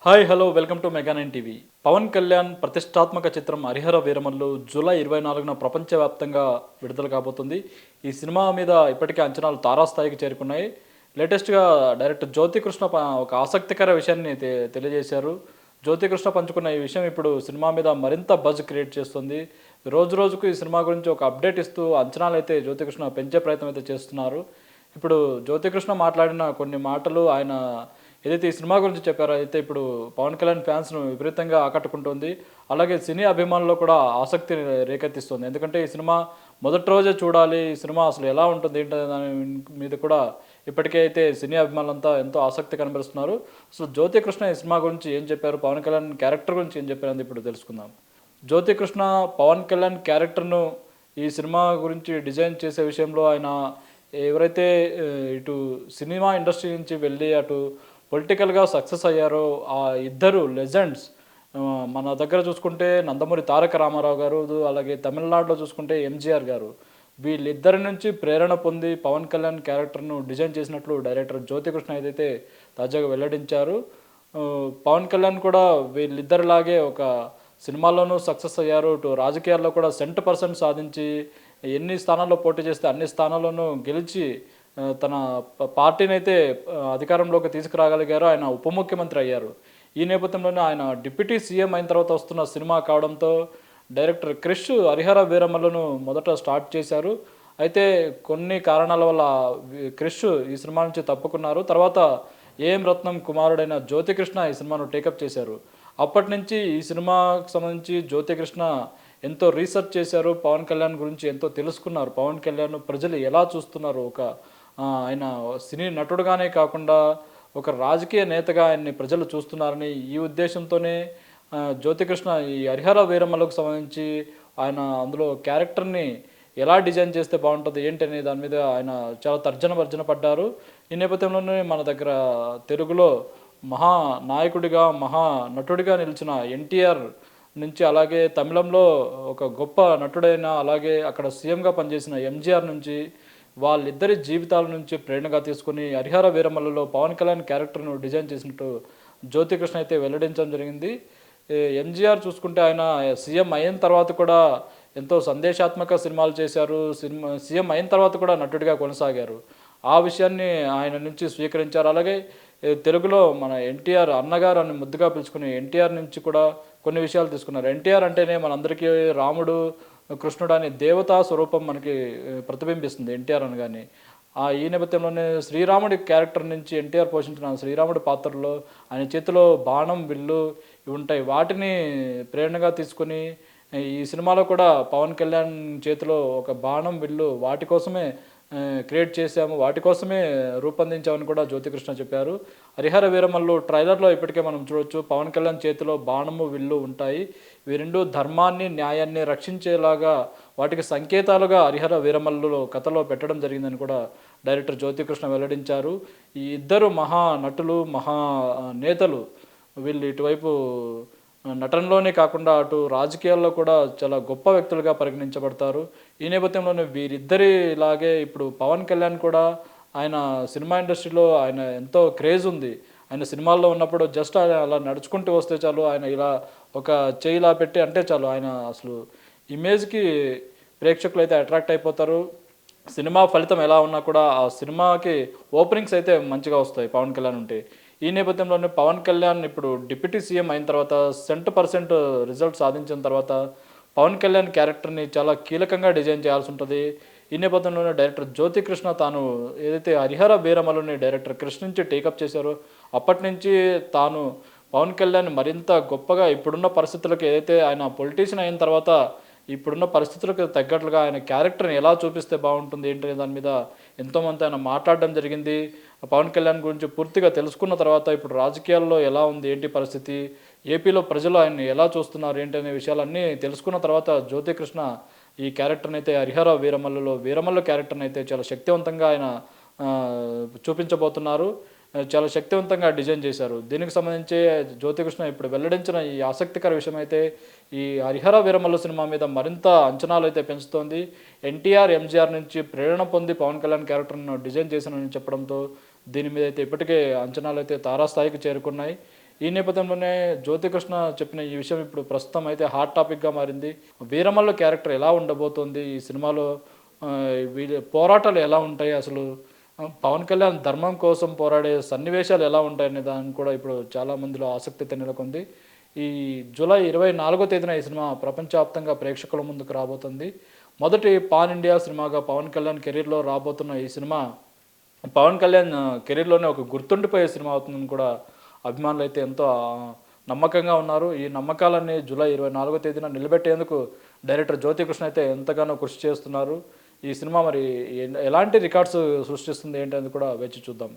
Hi hello welcome to mega 9 TV. Pawan Kalyan ప్రతిష్టాత్మక చిత్రం 'Harihara Veeramallu' July 24న ప్రపంచవ్యాప్తంగా విడుదల కాబోతుంది. ఈ సినిమా మీద ఇప్పటికే అంచనాలు తారాస్థాయికి చేరుకున్నాయి. లేటెస్ట్‌గా డైరెక్టర్ జ్యోతికృష్ణ ఒక ఆసక్తికర విషయాన్ని తెలియజేశారు. జ్యోతికృష్ణ పంచుకున్న ఈ విషయం ఇప్పుడు సినిమా మీద మరింత బజ్ క్రియేట్ చేస్తుంది. రోజు రోజుకు ఈ సినిమా గురించి ఒక అప్డేట్ ఇస్తూ అంచనాలైతే జ్యోతికృష్ణ పెంచే ప్రయత్నం అయితే చేస్తున్నారు. ఇప్పుడు జ్యోతికృష్ణ మాట్లాడిన కొన్ని మాటలు ఆయన ఏదైతే ఈ సినిమా గురించి చెప్పారో అయితే ఇప్పుడు పవన్ కళ్యాణ్ ఫ్యాన్స్‌ను విపరీతంగా ఆకట్టుకుంటోంది. అలాగే సినీ అభిమానుల్లో కూడా ఆసక్తిని రేకెత్తిస్తుంది. ఎందుకంటే ఈ సినిమా మొదటి రోజే చూడాలి. ఈ సినిమా అసలు ఎలా ఉంటుంది ఏంటనే దాని మీద కూడా ఇప్పటికే అయితే సినీ అభిమానులంతా ఎంతో ఆసక్తి కనబరుస్తున్నారు. అసలు జ్యోతికృష్ణ ఈ సినిమా గురించి ఏం చెప్పారు? పవన్ కళ్యాణ్ క్యారెక్టర్ గురించి ఏం చెప్పారనేది ఇప్పుడు తెలుసుకుందాం. జ్యోతికృష్ణ పవన్ కళ్యాణ్ క్యారెక్టర్‌ను ఈ సినిమా గురించి డిజైన్ చేసే విషయంలో ఆయన ఎవరైతే ఇటు సినిమా ఇండస్ట్రీ నుంచి వెళ్ళి అటు పొలిటికల్‌గా సక్సెస్ అయ్యారో ఆ ఇద్దరు లెజెండ్స్ మన దగ్గర చూసుకుంటే నందమూరి తారక రామారావు గారు, అలాగే తమిళనాడులో చూసుకుంటే ఎంజీఆర్ గారు. వీళ్ళిద్దరి నుంచి ప్రేరణ పొంది పవన్ కళ్యాణ్ క్యారెక్టర్‌ను డిజైన్ చేసినట్లు డైరెక్టర్ జ్యోతికృష్ణ ఏదైతే తాజాగా వెల్లడించారు. పవన్ కళ్యాణ్ కూడా వీళ్ళిద్దరిలాగే ఒక సినిమాల్లోనూ సక్సెస్ అయ్యారు. ఇటు రాజకీయాల్లో కూడా సెంట్ పర్సెంట్ సాధించి ఎన్ని స్థానాల్లో పోటీ చేస్తే అన్ని స్థానాల్లోనూ గెలిచి తన పార్టీనైతే అధికారంలోకి తీసుకురాగలిగారు. ఆయన ఉప ముఖ్యమంత్రి అయ్యారు. ఈ నేపథ్యంలోనే ఆయన డిప్యూటీ సీఎం అయిన తర్వాత వస్తున్న సినిమా కావడంతో డైరెక్టర్ క్రిష్ 'హరిహర వీరమల్లు'ను మొదట స్టార్ట్ చేశారు. అయితే కొన్ని కారణాల వల్ల క్రిష్ ఈ సినిమా నుంచి తప్పుకున్నారు. తర్వాత ఏఎం రత్నం కుమారుడైన జ్యోతికృష్ణ ఈ సినిమాను టేకప్ చేశారు. అప్పటినుంచి ఈ సినిమాకు సంబంధించి జ్యోతికృష్ణ ఎంతో రీసెర్చ్ చేశారు. పవన్ కళ్యాణ్ గురించి ఎంతో తెలుసుకున్నారు. పవన్ కళ్యాణ్ ప్రజలు ఎలా చూస్తున్నారు, ఆయన సినీ నటుడుగానే కాకుండా ఒక రాజకీయ నేతగా ఆయన్ని ప్రజలు చూస్తున్నారని ఈ ఉద్దేశంతోనే జ్యోతికృష్ణ ఈ 'హరిహర వీరమల్లు'కు సంబంధించి ఆయన అందులో క్యారెక్టర్‌ని ఎలా డిజైన్ చేస్తే బావుంటది ఏంటనే దాని మీద ఆయన చాలా తర్జన భర్జన పడ్డారు. ఈ నేపథ్యంలోనే మన దగ్గర తెలుగులో మహా నాయకుడిగా, మహా నటుడిగా నిలిచిన ఎన్టీఆర్ నుంచి, అలాగే తమిళంలో ఒక గొప్ప నటుడైన, అలాగే అక్కడ సీఎంగా పనిచేసిన ఎంజీఆర్ నుంచి, వాళ్ళిద్దరి జీవితాల నుంచి ప్రేరణగా తీసుకొని 'హరిహర వీరమల్లు'లో పవన్ కళ్యాణ్ క్యారెక్టర్‌ను డిజైన్ చేసినట్టు జ్యోతికృష్ణ అయితే వెల్లడించడం జరిగింది. ఎంజీఆర్ చూసుకుంటే ఆయన సీఎం అయిన తర్వాత కూడా ఎంతో సందేశాత్మక సినిమాలు చేశారు. సీఎం అయిన తర్వాత కూడా నటుడిగా కొనసాగారు. ఆ విషయాన్ని ఆయన నుంచి స్వీకరించారు. అలాగే తెలుగులో మన ఎన్టీఆర్ అన్నగారు అని ముద్దుగా పిలుచుకునే ఎన్టీఆర్ నుంచి కూడా కొన్ని విషయాలు తీసుకున్నారు. ఎన్టీఆర్ అంటేనే మనందరికీ రాముడు, కృష్ణుడు అనే దేవతా స్వరూపం మనకి ప్రతిబింబిస్తుంది ఎన్టీఆర్ అనగానే. ఈ నేపథ్యంలోనే శ్రీరాముడి క్యారెక్టర్ నుంచి ఎన్టీఆర్ పోషించిన శ్రీరాముడి పాత్రలో ఆయన చేతిలో బాణం, విల్లు ఇవి ఉంటాయి. వాటిని ప్రేరణగా తీసుకొని ఈ సినిమాలో కూడా పవన్ కళ్యాణ్ చేతిలో ఒక బాణం, విల్లు వాటి కోసమే క్రియేట్ చేశాము, వాటి కోసమే రూపొందించామని కూడా జ్యోతికృష్ణ చెప్పారు. 'హరిహర వీరమల్లు' ట్రైలర్‌లో ఇప్పటికే మనం చూడొచ్చు. పవన్ కళ్యాణ్ చేతిలో బాణము, విల్లు ఉంటాయి. ఇవి రెండు ధర్మాన్ని, న్యాయాన్ని రక్షించేలాగా వాటికి సంకేతాలుగా 'హరిహర వీరమల్లు'లో కథలో పెట్టడం జరిగిందని కూడా డైరెక్టర్ జ్యోతికృష్ణ వెల్లడించారు. ఈ ఇద్దరు మహా నటులు, మహా నేతలు వీళ్ళు ఇటువైపు నటనలోనే కాకుండా అటు రాజకీయాల్లో కూడా చాలా గొప్ప వ్యక్తులుగా పరిగణించబడతారు. ఈ నేపథ్యంలోనే వీరిద్దరిలాగే ఇప్పుడు పవన్ కళ్యాణ్ కూడా ఆయన సినిమా ఇండస్ట్రీలో ఆయన ఎంతో క్రేజ్ ఉంది. ఆయన సినిమాల్లో ఉన్నప్పుడు జస్ట్ ఆయన అలా నడుచుకుంటూ వస్తే చాలు, ఆయన ఇలా ఒక చెయ్యి ఇలా పెట్టి అంటే చాలు, ఆయన అసలు ఇమేజ్‌కి ప్రేక్షకులైతే అట్రాక్ట్ అయిపోతారు. సినిమా ఫలితం ఎలా ఉన్నా కూడా ఆ సినిమాకి ఓపెనింగ్స్ అయితే మంచిగా వస్తాయి పవన్ కళ్యాణ్ ఉంటే. ఈ నేపథ్యంలోనే పవన్ కళ్యాణ్ ఇప్పుడు డిప్యూటీ సీఎం అయిన తర్వాత సెంట్ పర్సెంట్ రిజల్ట్ సాధించిన తర్వాత పవన్ కళ్యాణ్ క్యారెక్టర్‌ని చాలా కీలకంగా డిజైన్ చేయాల్సి ఉంటది. ఈ నేపథ్యంలోనే డైరెక్టర్ జ్యోతికృష్ణ తాను ఏదైతే 'హరిహర వీరమల్లు'ని డైరెక్టర్ క్రిష్ నుంచి టేకప్ చేశారో అప్పటినుంచి తాను పవన్ కళ్యాణ్ మరింత గొప్పగా ఇప్పుడున్న పరిస్థితులకు, ఏదైతే ఆయన పొలిటీషియన్ అయిన తర్వాత ఇప్పుడున్న పరిస్థితులకు తగ్గట్లుగా ఆయన క్యారెక్టర్‌ని ఎలా చూపిస్తే బావుంటుంది ఏంటనే దాని మీద ఎంతోమంది ఆయన మాట్లాడడం జరిగింది. పవన్ కళ్యాణ్ గురించి పూర్తిగా తెలుసుకున్న తర్వాత ఇప్పుడు రాజకీయాల్లో ఎలా ఉంది, ఏంటి పరిస్థితి, ఏపీలో ప్రజలు ఆయన్ని ఎలా చూస్తున్నారు ఏంటి అనే విషయాలన్నీ తెలుసుకున్న తర్వాత జ్యోతికృష్ణ ఈ క్యారెక్టర్‌ని అయితే 'హరిహర వీరమల్లు'లో వీరమల్లు క్యారెక్టర్‌ని అయితే చాలా శక్తివంతంగా ఆయన చూపించబోతున్నారు. చాలా శక్తివంతంగా డిజైన్ చేశారు. దీనికి సంబంధించి జ్యోతికృష్ణ ఇప్పుడు వెల్లడించిన ఈ ఆసక్తికర విషయమైతే ఈ 'హరిహర వీరమల్లు' సినిమా మీద మరింత అంచనాలైతే పెంచుతోంది. ఎన్టీఆర్, ఎంజీఆర్ నుంచి ప్రేరణ పొంది పవన్ కళ్యాణ్ క్యారెక్టర్‌ను డిజైన్ చేశానని చెప్పడంతో దీని మీద అయితే ఇప్పటికే అంచనాలైతే తారాస్థాయికి చేరుకున్నాయి. ఈ నేపథ్యంలోనే జ్యోతికృష్ణ చెప్పిన ఈ విషయం ఇప్పుడు ప్రస్తుతం అయితే హాట్ టాపిక్గా మారింది. వీరమల్లు క్యారెక్టర్ ఎలా ఉండబోతోంది ఈ సినిమాలో? వీళ్ళ పోరాటాలు ఎలా ఉంటాయి అసలు? పవన్ కళ్యాణ్ ధర్మం కోసం పోరాడే సన్నివేశాలు ఎలా ఉంటాయనే దానికి కూడా ఇప్పుడు చాలా మందిలో ఆసక్తి అయితే నెలకొంది. ఈ జూలై 24వ తేదీన ఈ సినిమా ప్రపంచవ్యాప్తంగా ప్రేక్షకుల ముందుకు రాబోతుంది. మొదటి పాన్ ఇండియా సినిమాగా పవన్ కళ్యాణ్ కెరీర్‌లో రాబోతున్న ఈ సినిమా పవన్ కళ్యాణ్ కెరీర్‌లోనే ఒక గుర్తుండిపోయే సినిమా అవుతుందని కూడా అభిమానులైతే ఎంతో నమ్మకంగా ఉన్నారు. ఈ నమ్మకాలన్నీ జూలై 24వ తేదీన నిలబెట్టేందుకు డైరెక్టర్ జ్యోతికృష్ణ అయితే ఎంతగానో కృషి చేస్తున్నారు. ఈ సినిమా మరి ఎలాంటి రికార్డ్స్ సృష్టిస్తుంది ఏంటి అనేది కూడా వేచి చూద్దాం.